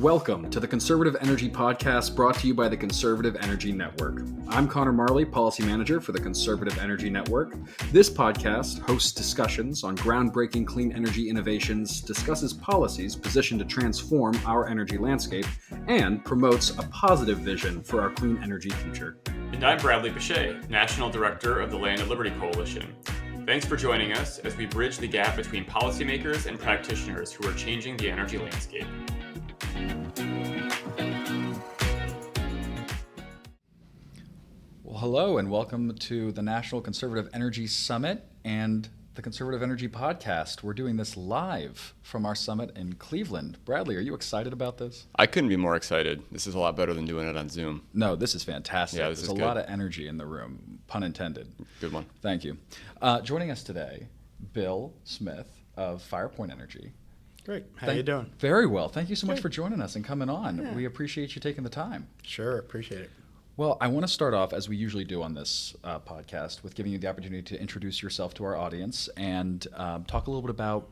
Welcome to the Conservative Energy Podcast brought to you by the Conservative Energy Network. I'm Connor Marley, Policy Manager for the Conservative Energy Network. This podcast hosts discussions on groundbreaking clean energy innovations, discusses policies positioned to transform our energy landscape, and promotes a positive vision for our clean energy future. And I'm Bradley Bechet, National Director of the Land and Liberty Coalition. Thanks for joining us as we bridge the gap between policymakers and practitioners who are changing the energy landscape. Well, hello and welcome to the National Conservative Energy Summit and the Conservative Energy Podcast. We're doing this live from our summit in Cleveland. Bradley, are you excited about this? I couldn't be more excited. This is a lot better than doing it on Zoom. No, this is fantastic. Yeah, There's a lot of energy in the room, pun intended. Good one. Thank you. Joining us today, Bill Smith of Firepoint Energy. Great. How you doing? Very well. Thank you so much for joining us and coming on. Yeah. We appreciate you taking the time. Sure, appreciate it. Well, I want to start off, as we usually do on this podcast, with giving you the opportunity to introduce yourself to our audience and talk a little bit about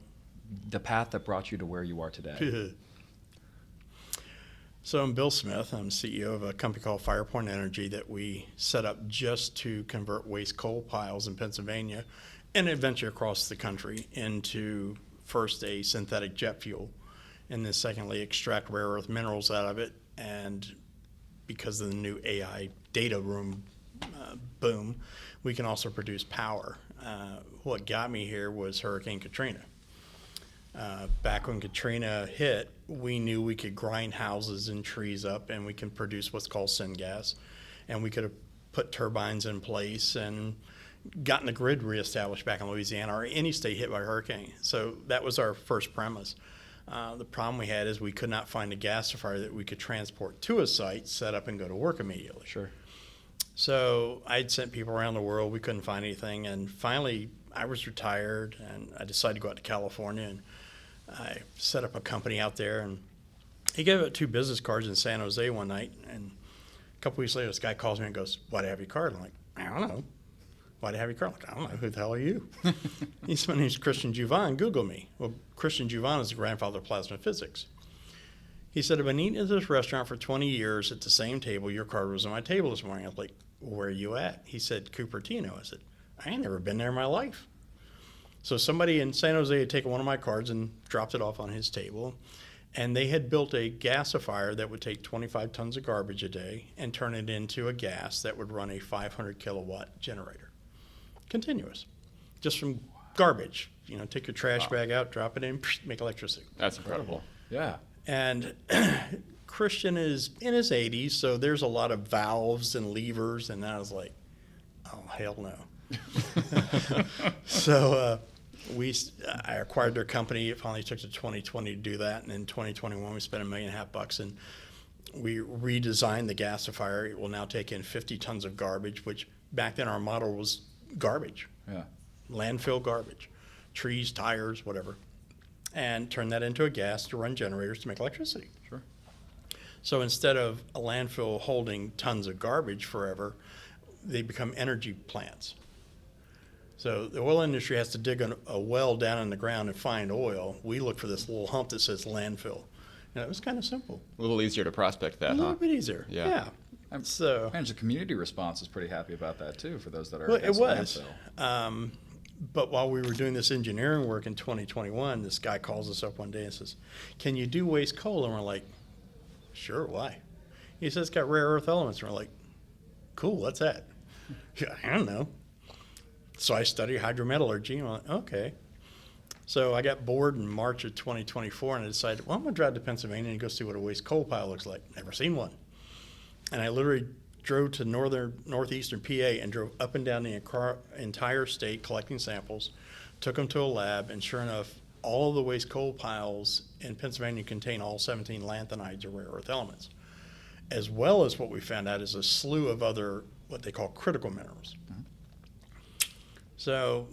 the path that brought you to where you are today. So I'm Bill Smith. I'm CEO of a company called Firepoint Energy that we set up just to convert waste coal piles in Pennsylvania and eventually across the country into first a synthetic jet fuel and then secondly extract rare earth minerals out of it. And because of the new AI data room boom, we can also produce power. What got me here was Hurricane Katrina. Back when Katrina hit, we knew we could grind houses and trees up and we can produce what's called syngas. And we could have put turbines in place and gotten the grid reestablished back in Louisiana or any state hit by a hurricane. So that was our first premise. The problem we had is we could not find a gasifier that we could transport to a site, set up, and go to work immediately. Sure. So I'd sent people around the world. We couldn't find anything. And finally, I was retired, and I decided to go out to California. And I set up a company out there. And he gave out 2 business cards in San Jose one night. And a couple weeks later, this guy calls me and goes, "Why do you have your card?" I'm like, "I don't know." "Why do you have your card?" I'm like, "I don't know. Who the hell are you?" He said, "My name's Christian Juvan. Google me." Well, Christian Juvan is the grandfather of plasma physics. He said, "I've been eating at this restaurant for 20 years at the same table. Your card was on my table this morning." I was like, "Where are you at?" He said, "Cupertino." I said, "I ain't never been there in my life." So somebody in San Jose had taken one of my cards and dropped it off on his table. And they had built a gasifier that would take 25 tons of garbage a day and turn it into a gas that would run a 500 kilowatt generator. Continuous. Just from garbage. You know, take your trash bag out, drop it in, make electricity. That's incredible. Yeah. And Christian is in his 80s, so there's a lot of valves and levers, and I was like, oh, hell no. So I acquired their company. It finally took to 2020 to do that, and in 2021 we spent $1.5 million, and we redesigned the gasifier. It will now take in 50 tons of garbage, which back then our model was garbage. Yeah. Landfill garbage, trees, tires, whatever, and turn that into a gas to run generators to make electricity. Sure. So instead of a landfill holding tons of garbage forever, they become energy plants. So the oil industry has to dig a well down in the ground and find oil. We look for this little hump that says landfill. And it was kind of simple. A little easier to prospect that, A little bit easier. Yeah. So And the community response is pretty happy about that too, for those that are well, it against was. landfill. But while we were doing this engineering work in 2021, this guy calls us up one day and says, "Can you do waste coal?" And we're like, "Sure, why?" He says, "It's got rare earth elements." And we're like, "Cool, what's that?" "Yeah, I don't know." So I studied hydrometallurgy, and I'm like, okay. So I got bored in March of 2024, and I decided, well, I'm going to drive to Pennsylvania and go see what a waste coal pile looks like. Never seen one. And I literally drove to northeastern PA and drove up and down the entire state collecting samples, took them to a lab, and sure enough, all of the waste coal piles in Pennsylvania contain all 17 lanthanides or rare earth elements, as well as what we found out is a slew of other what they call critical minerals. Mm-hmm. So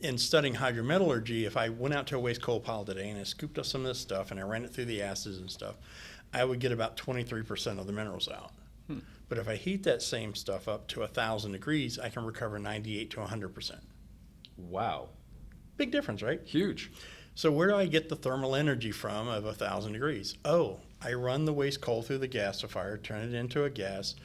in studying hydrometallurgy, if I went out to a waste coal pile today and I scooped up some of this stuff and I ran it through the acids and stuff, I would get about 23% of the minerals out. But if I heat that same stuff up to 1,000 degrees, I can recover 98 to 100%. Wow. Big difference, right? Huge. So where do I get the thermal energy from of 1,000 degrees? Oh, I run the waste coal through the gasifier, turn it into a gas.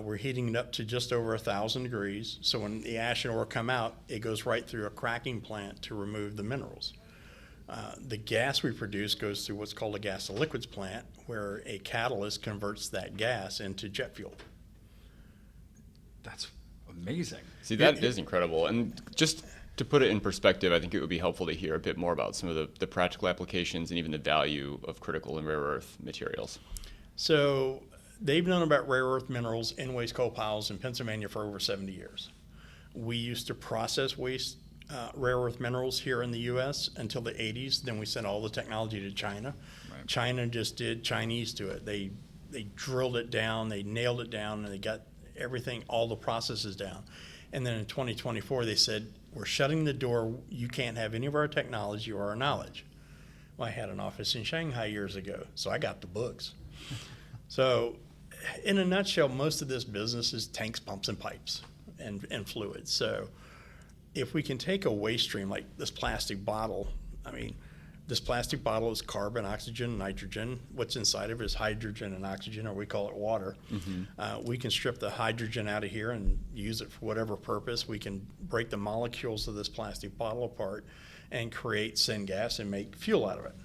We're heating it up to just over 1,000 degrees. So when the ash and ore come out, it goes right through a cracking plant to remove the minerals. The gas we produce goes through what's called a gas to liquids plant, where a catalyst converts that gas into jet fuel. That's amazing. See, that is incredible. And just to put it in perspective, I think it would be helpful to hear a bit more about some of the practical applications and even the value of critical and rare earth materials. So they've known about rare earth minerals in waste coal piles in Pennsylvania for over 70 years. We used to process waste rare earth minerals here in the U.S. until the 80s. Then we sent all the technology to China. Right. China just did Chinese to it. They drilled it down, they nailed it down, and they got everything, all the processes down. And then in 2024, they said, we're shutting the door. You can't have any of our technology or our knowledge. Well, I had an office in Shanghai years ago, so I got the books. So in a nutshell, most of this business is tanks, pumps, and pipes and fluids. So if we can take a waste stream like this plastic bottle, I mean, this plastic bottle is carbon, oxygen, nitrogen. What's inside of it is hydrogen and oxygen, or we call it water. We can strip the hydrogen out of here and use it for whatever purpose. We can break the molecules of this plastic bottle apart and create syngas and make fuel out of it.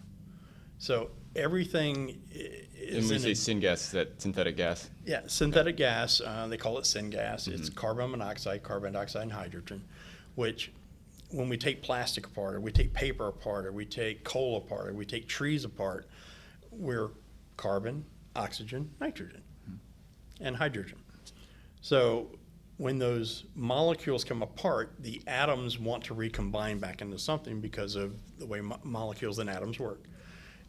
So everything is. And when you say syngas, is that synthetic gas? Yeah, synthetic gas. They call it syngas. It's carbon monoxide, carbon dioxide, and hydrogen, which when we take plastic apart, or we take paper apart, or we take coal apart, or we take trees apart, we're carbon, oxygen, nitrogen, and hydrogen. So when those molecules come apart, the atoms want to recombine back into something because of the way molecules and atoms work.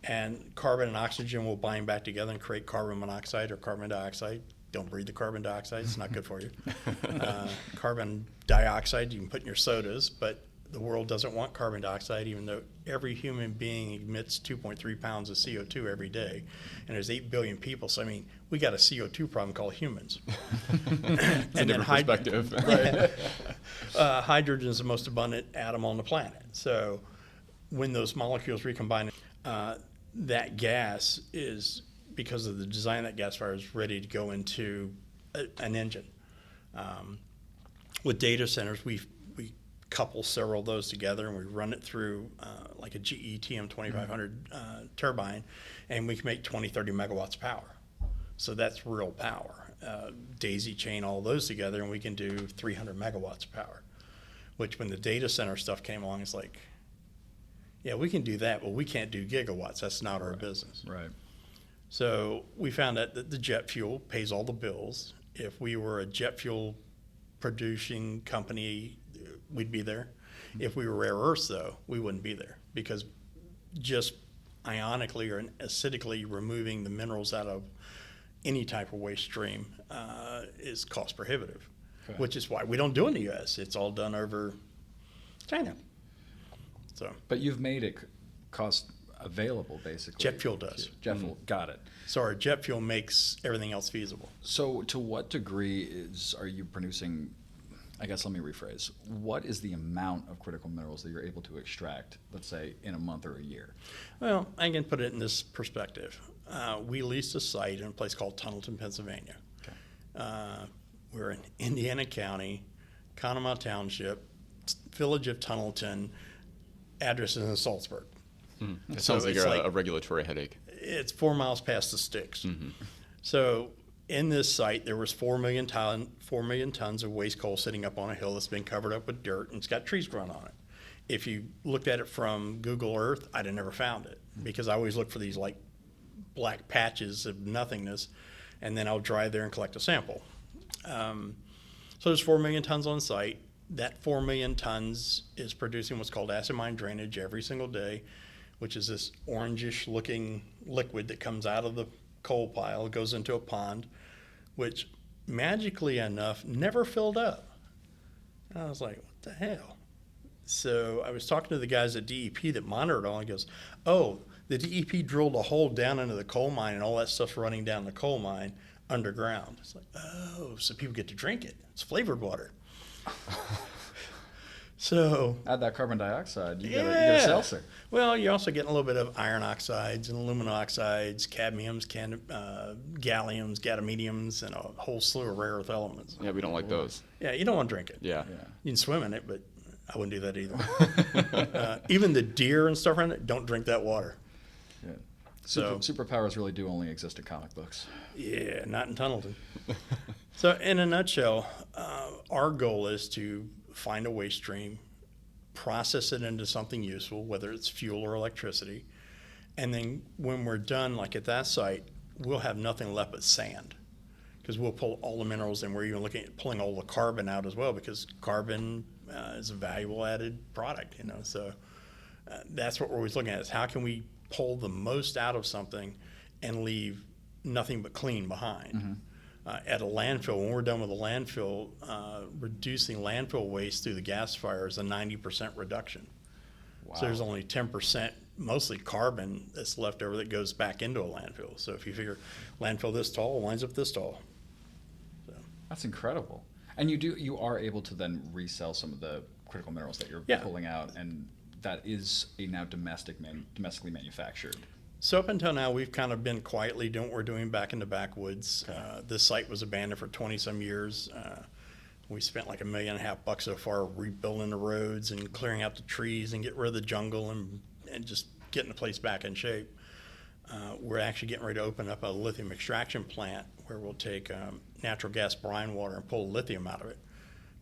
And carbon and oxygen will bind back together and create carbon monoxide or carbon dioxide. Don't breathe the carbon dioxide, it's not good for you. Carbon dioxide you can put in your sodas, but the world doesn't want carbon dioxide, even though every human being emits 2.3 pounds of CO2 every day. And there's 8 billion people, so I mean, we got a CO2 problem called humans. It's a different perspective. Hydrogen is the most abundant atom on the planet. So when those molecules recombine, that gas is, because of the design of that gasifier, is ready to go into an engine. With data centers, we couple several of those together and we run it through like a GE TM2500 turbine, and we can make 20, 30 megawatts of power. So that's real power. Daisy chain all those together and we can do 300 megawatts of power, which when the data center stuff came along, it's like, yeah, we can do that, but we can't do gigawatts. That's not our business. Right. So we found out that the jet fuel pays all the bills. If we were a jet fuel producing company, we'd be there. If we were rare earths, though, we wouldn't be there, because just ionically or acidically removing the minerals out of any type of waste stream is cost prohibitive, which is why we don't do it in the U.S. It's all done over China. So, But you've made it cost available, basically. jet fuel does. Jet fuel, got it. So our jet fuel makes everything else feasible. So to what degree are you producing, I guess let me rephrase, what is the amount of critical minerals that you're able to extract, let's say, in a month or a year? Well, I can put it in this perspective. We leased a site in a place called Tunnelton, Pennsylvania. Okay. We're in Indiana County, Conemaugh Township, village of Tunnelton, address is in Salzburg. It So sounds like it's a regulatory headache. It's 4 miles past the sticks. So in this site, there was 4 million tons of waste coal sitting up on a hill that's been covered up with dirt, and it's got trees growing on it. If you looked at it from Google Earth, I'd have never found it, because I always look for these like black patches of nothingness, and then I'll drive there and collect a sample. So there's 4 million tons on site. That 4 million tons is producing what's called acid mine drainage every single day, which is this orangish looking liquid that comes out of the coal pile, goes into a pond, which magically enough never filled up. And I was like, what the hell? So I was talking to the guys at DEP that monitor it all, and he goes, oh, the DEP drilled a hole down into the coal mine, and all that stuff's running down the coal mine underground. It's like, oh, so people get to drink it. It's flavored water. So Add that carbon dioxide, you get yeah. a seltzer. Well, you're also getting a little bit of iron oxides and aluminum oxides, cadmiums, galliums, gadoliniums, and a whole slew of rare earth elements. Yeah, we don't like those. Yeah, you don't want to drink it. Yeah. You can swim in it, but I wouldn't do that either. Even the deer and stuff around it, don't drink that water. Yeah. So Superpowers really do only exist in comic books. yeah, not in Tunnelton. So in a nutshell, our goal is to find a waste stream, process it into something useful, whether it's fuel or electricity, and then when we're done, like at that site, we'll have nothing left but sand, because we'll pull all the minerals, and we're even looking at pulling all the carbon out as well, because carbon is a valuable added product, So that's what we're always looking at, is how can we pull the most out of something and leave nothing but clean behind. Mm-hmm. At a landfill, when we're done with a landfill, reducing landfill waste through the gas fire is a 90% reduction. Wow. So there's only 10%, mostly carbon, that's left over that goes back into a landfill. So if you figure landfill this tall, winds up this tall. So. That's incredible. And you are able to then resell some of the critical minerals that you're pulling out, and that is a now domestically manufactured. So up until now, we've kind of been quietly doing what we're doing back in the backwoods. This site was abandoned for 20-some years. We spent like $1.5 million so far rebuilding the roads and clearing out the trees and getting rid of the jungle and just getting the place back in shape. We're actually getting ready to open up a lithium extraction plant where we'll take natural gas brine water and pull lithium out of it,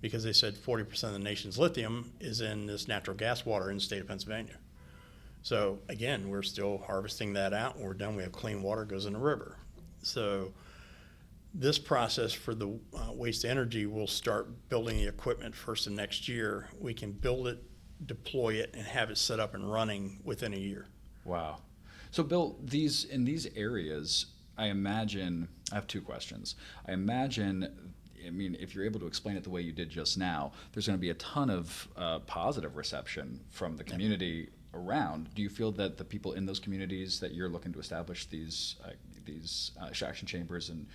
because they said 40% of the nation's lithium is in this natural gas water in the state of Pennsylvania. So again, we're still harvesting that out. When we're done, we have clean water, goes in the river. So this process for the waste energy, we'll start building the equipment first of next year. We can build it, deploy it, and have it set up and running within a year. Wow. So Bill, in these areas, I have two questions. I mean, if you're able to explain it the way you did just now, there's going to be a ton of positive reception from the community around. Do you feel that the people in those communities that you're looking to establish these extraction chambers and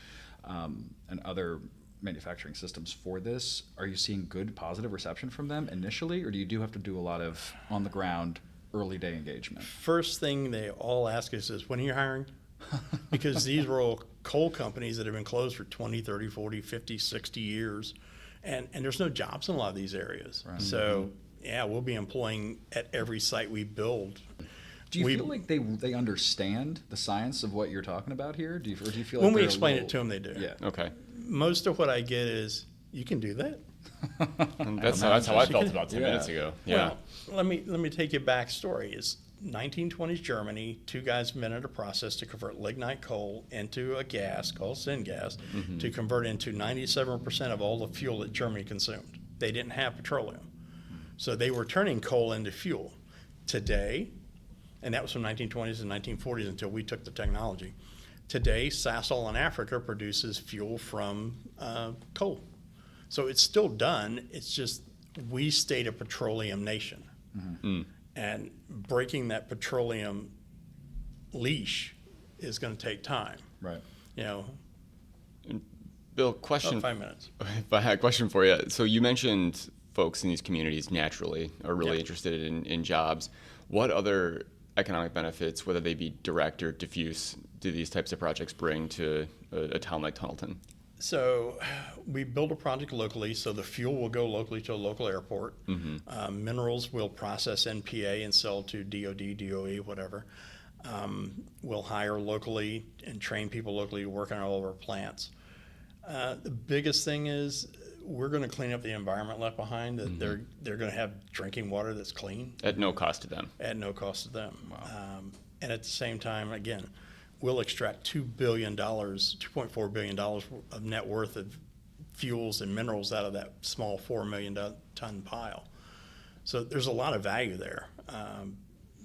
other manufacturing systems for this, are you seeing good positive reception from them initially, or do you have to do a lot of on the ground early day engagement? First thing they all ask us is, when are you hiring? Because these were all coal companies that have been closed for 20, 30, 40, 50, 60 years, and there's no jobs in a lot of these areas. Right. So yeah, we'll be employing at every site we build. Do you feel like they understand the science of what you're talking about here? Do you feel like when we explain it to them, they do? Yeah. Okay. Most of what I get is, you can do that? That's how I felt about 10 minutes ago. Yeah. Well, let me take you back story. Is 1920s Germany, two guys invented a process to convert lignite coal into a gas called syngas, to convert into 97% of all the fuel that Germany consumed. They didn't have petroleum. So they were turning coal into fuel. Today, and that was from 1920s and 1940s until we took the technology. Today, Sasol in Africa produces fuel from coal. So it's still done. It's just we stayed a petroleum nation. And breaking that petroleum leash is going to take time. Right. Bill, question. 5 minutes. I had a question for you. So you mentioned folks in these communities naturally are really interested in jobs. What other economic benefits, whether they be direct or diffuse, do these types of projects bring to a town like Tunnelton? So we build a project locally, so the fuel will go locally to a local airport. Minerals will process NPA and sell to DOD, DOE, whatever. We'll hire locally and train people locally to work on all of our plants. The biggest thing is we're going to clean up the environment left behind. That they're going to have drinking water that's clean at no cost to them. At no cost to them. Wow. And at the same time, again, we'll extract $2.4 billion of net worth of fuels and minerals out of that small 4 million ton pile. So there's a lot of value there.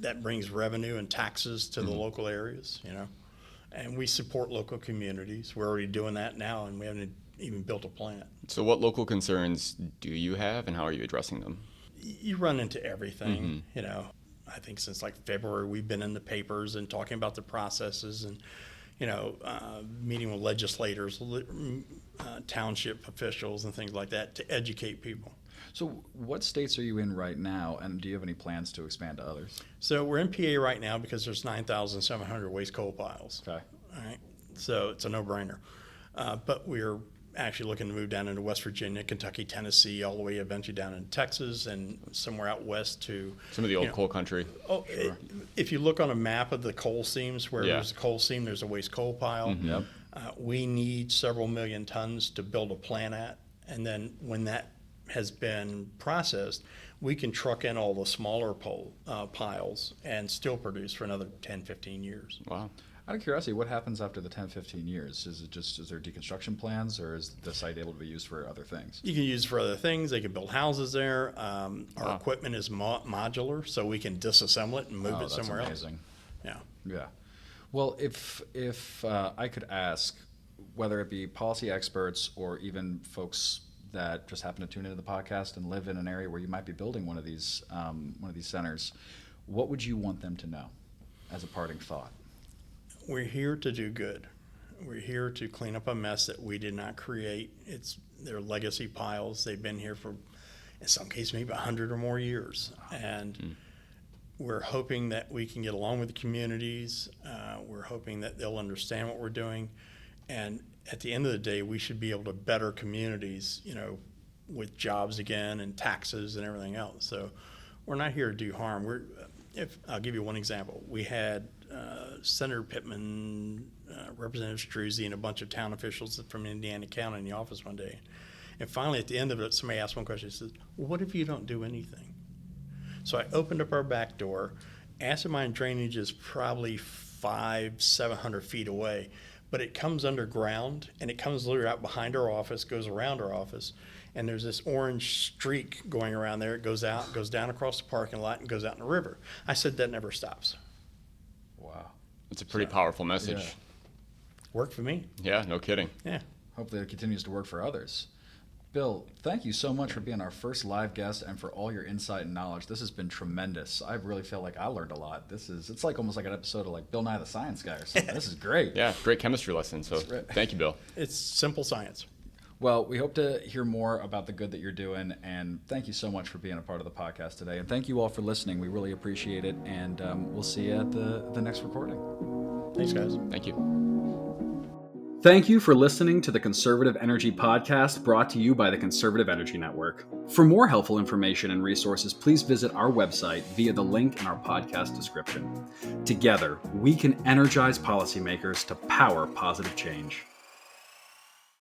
That brings revenue and taxes to the local areas, and we support local communities. We're already doing that now, and we haven't even built a plant. So what local concerns do you have, and how are you addressing them? You run into everything, I think since like February, we've been in the papers and talking about the processes and, meeting with legislators, township officials and things like that to educate people. So what states are you in right now, and do you have any plans to expand to others? So we're in PA right now because there's 9,700 waste coal piles. Okay. All right. So it's a no-brainer. But we're actually looking to move down into West Virginia, Kentucky, Tennessee, all the way eventually down in Texas and somewhere out west to Some of the old coal country. Oh, if you look on a map of the coal seams, where there's a coal seam, there's a waste coal pile. Mm-hmm. Yep. We need several million tons to build a plant at, and then when that has been processed, we can truck in all the smaller piles and still produce for another 10, 15 years. Wow. Out of curiosity, what happens after the 10, 15 years? Is there deconstruction plans, or is the site able to be used for other things? You can use it for other things. They can build houses there. Our equipment is modular, so we can disassemble it and move it somewhere else. Yeah. Yeah. Well, if I could ask, whether it be policy experts or even folks that just happen to tune into the podcast and live in an area where you might be building one of these centers, what would you want them to know as a parting thought? We're here to do good. We're here to clean up a mess that we did not create. They're legacy piles. They've been here for, in some cases, maybe 100 or more years. And we're hoping that we can get along with the communities. We're hoping that they'll understand what we're doing. And at the end of the day, we should be able to better communities, with jobs again and taxes and everything else. So we're not here to do harm. I'll give you one example. We had Senator Pittman, Representative Struzzi, and a bunch of town officials from Indiana County in the office one day. And finally, at the end of it, somebody asked one question. He said, well, what if you don't do anything? So I opened up our back door. Acid mine drainage is probably 700 feet away, but it comes underground, and it comes literally out behind our office, goes around our office, and there's this orange streak going around there. It goes out, goes down across the parking lot, and goes out in the river. I said that never stops. Wow. It's a pretty powerful message. Yeah. Worked for me. Yeah, no kidding. Yeah. Hopefully it continues to work for others. Bill, thank you so much for being our first live guest and for all your insight and knowledge. This has been tremendous. I really feel like I learned a lot. It's like almost like an episode of like Bill Nye the Science Guy or something. This is great. Yeah, great chemistry lesson. So thank you, Bill. It's simple science. Well, we hope to hear more about the good that you're doing, and thank you so much for being a part of the podcast today. And thank you all for listening. We really appreciate it, and we'll see you at the next recording. Thanks, guys. Thank you. Thank you for listening to the Conservative Energy Podcast, brought to you by the Conservative Energy Network. For more helpful information and resources, please visit our website via the link in our podcast description. Together, we can energize policymakers to power positive change.